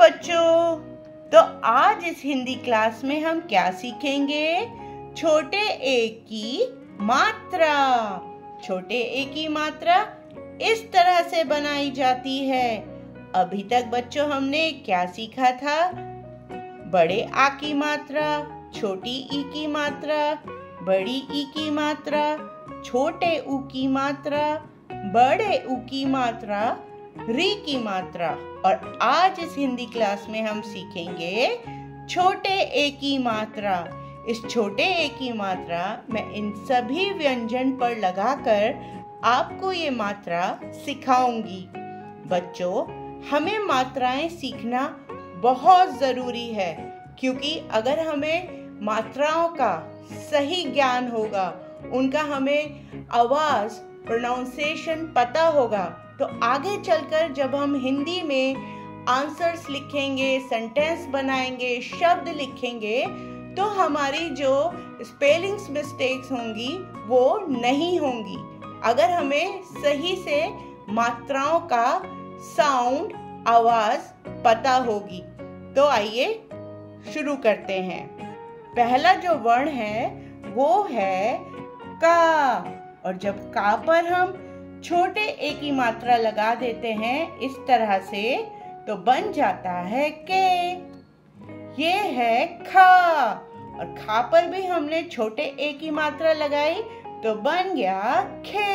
बच्चों, तो आज इस हिंदी क्लास में हम क्या सीखेंगे? छोटे ए की मात्रा। छोटे ए की मात्रा इस तरह से बनाई जाती है। अभी तक बच्चों हमने क्या सीखा था? बड़े आ की मात्रा, छोटी ई की मात्रा, बड़ी ई की मात्रा, छोटे ऊ की मात्रा, बड़े ऊ की मात्रा, री की मात्रा। और आज इस हिंदी क्लास में हम सीखेंगे छोटे ए की मात्रा। इस छोटे ए की मात्रा मैं इन सभी व्यंजन पर लगाकर आपको ये मात्रा सिखाऊंगी। बच्चों, हमें मात्राएं सीखना बहुत ज़रूरी है, क्योंकि अगर हमें मात्राओं का सही ज्ञान होगा, उनका हमें आवाज़ प्रोनाउंसिएशन पता होगा, तो आगे चलकर जब हम हिंदी में आंसर्स लिखेंगे, सेंटेंस बनाएंगे, शब्द लिखेंगे, तो हमारी जो स्पेलिंग्स मिस्टेक्स होंगी वो नहीं होंगी, अगर हमें सही से मात्राओं का साउंड, आवाज़ पता होगी। तो आइए शुरू करते हैं। पहला जो वर्ण है वो है का, और जब का पर हम छोटे ए की मात्रा लगा देते हैं इस तरह से, तो बन जाता है के। ये है खा, और खा पर भी हमने छोटे ए की मात्रा लगाई तो बन गया खे।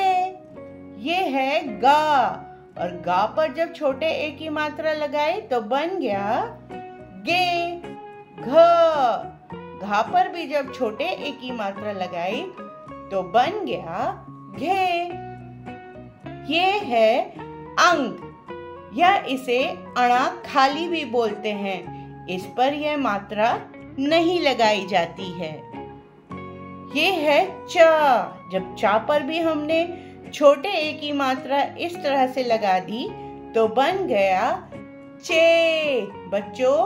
ये है गा, और गा पर जब छोटे ए की मात्रा लगाई तो बन गया गे। घ, घा पर भी जब छोटे ए की मात्रा लगाई तो बन गया घे। ये है अंग, या इसे अणा खाली भी बोलते हैं। इस पर यह मात्रा नहीं लगाई जाती है। ये है चा, जब चा पर भी हमने छोटे ए की मात्रा इस तरह से लगा दी तो बन गया चे। बच्चों,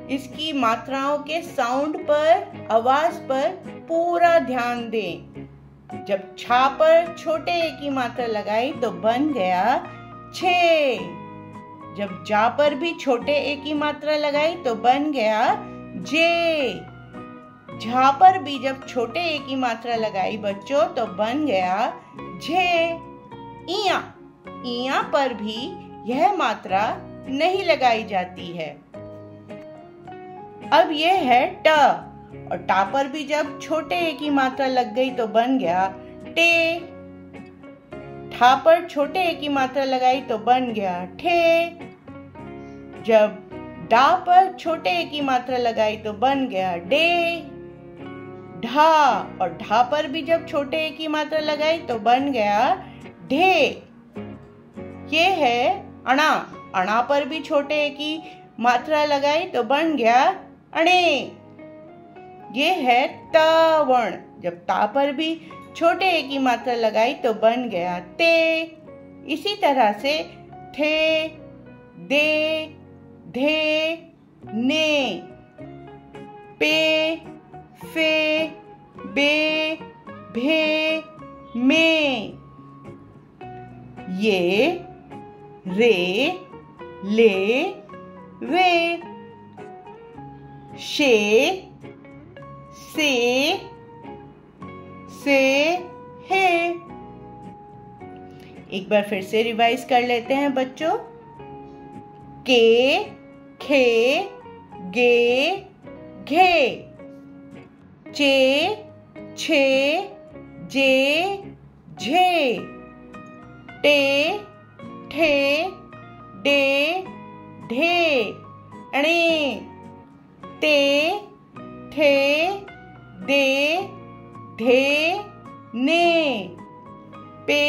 इसकी मात्राओं के साउंड पर, आवाज पर पूरा ध्यान दें। जब छा पर छोटे ए की मात्रा लगाई तो बन गया छे। जब जा पर भी छोटे ए की मात्रा लगाई तो बन गया जे। झा पर भी जब छोटे ए की मात्रा लगाई बच्चों तो बन गया झे। इया, इया पर भी यह मात्रा नहीं लगाई जाती है। अब यह है ट, और टा पर भी जब छोटे ए की मात्रा लग गई तो बन गया टे। ठा पर छोटे ए की मात्रा लगाई तो बन गया ठे। जब डा पर छोटे ए की मात्रा लगाई तो बन गया डे। ढा, और ढा पर भी जब छोटे ए की मात्रा लगाई तो बन गया ढे। ये है अणा, अणा पर भी छोटे ए की मात्रा लगाई तो बन गया अणे। ये है ता वर्ण, जब ता पर भी छोटे ए की मात्रा लगाई तो बन गया ते। इसी तरह से थे, दे, धे, ने, पे, फे, बे, भे, में। ये, रे, ले, वे, शे, से, है। एक बार फिर से रिवाइज कर लेते हैं बच्चों। के, खे, गे, घे, चे, छे, जे, झे, टे, ठे, डे, ढे, अणे, ते, थे, दे, धे, ने, पे,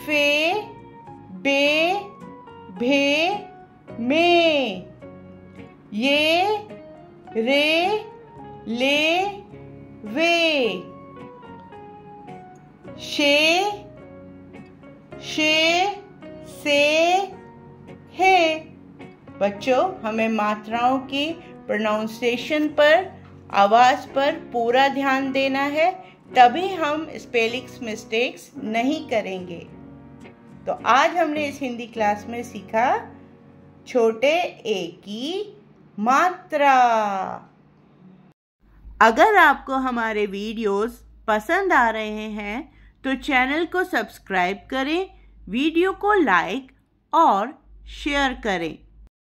फे, बे, भे, में। ये, रे, ले, वे, शे, से, है। बच्चों, हमें मात्राओं की प्रोनाउंसिएशन पर, आवाज़ पर पूरा ध्यान देना है, तभी हम स्पेलिंग्स मिस्टेक्स नहीं करेंगे। तो आज हमने इस हिंदी क्लास में सीखा छोटे ए की मात्रा। अगर आपको हमारे वीडियोस पसंद आ रहे हैं तो चैनल को सब्सक्राइब करें, वीडियो को लाइक और शेयर करें।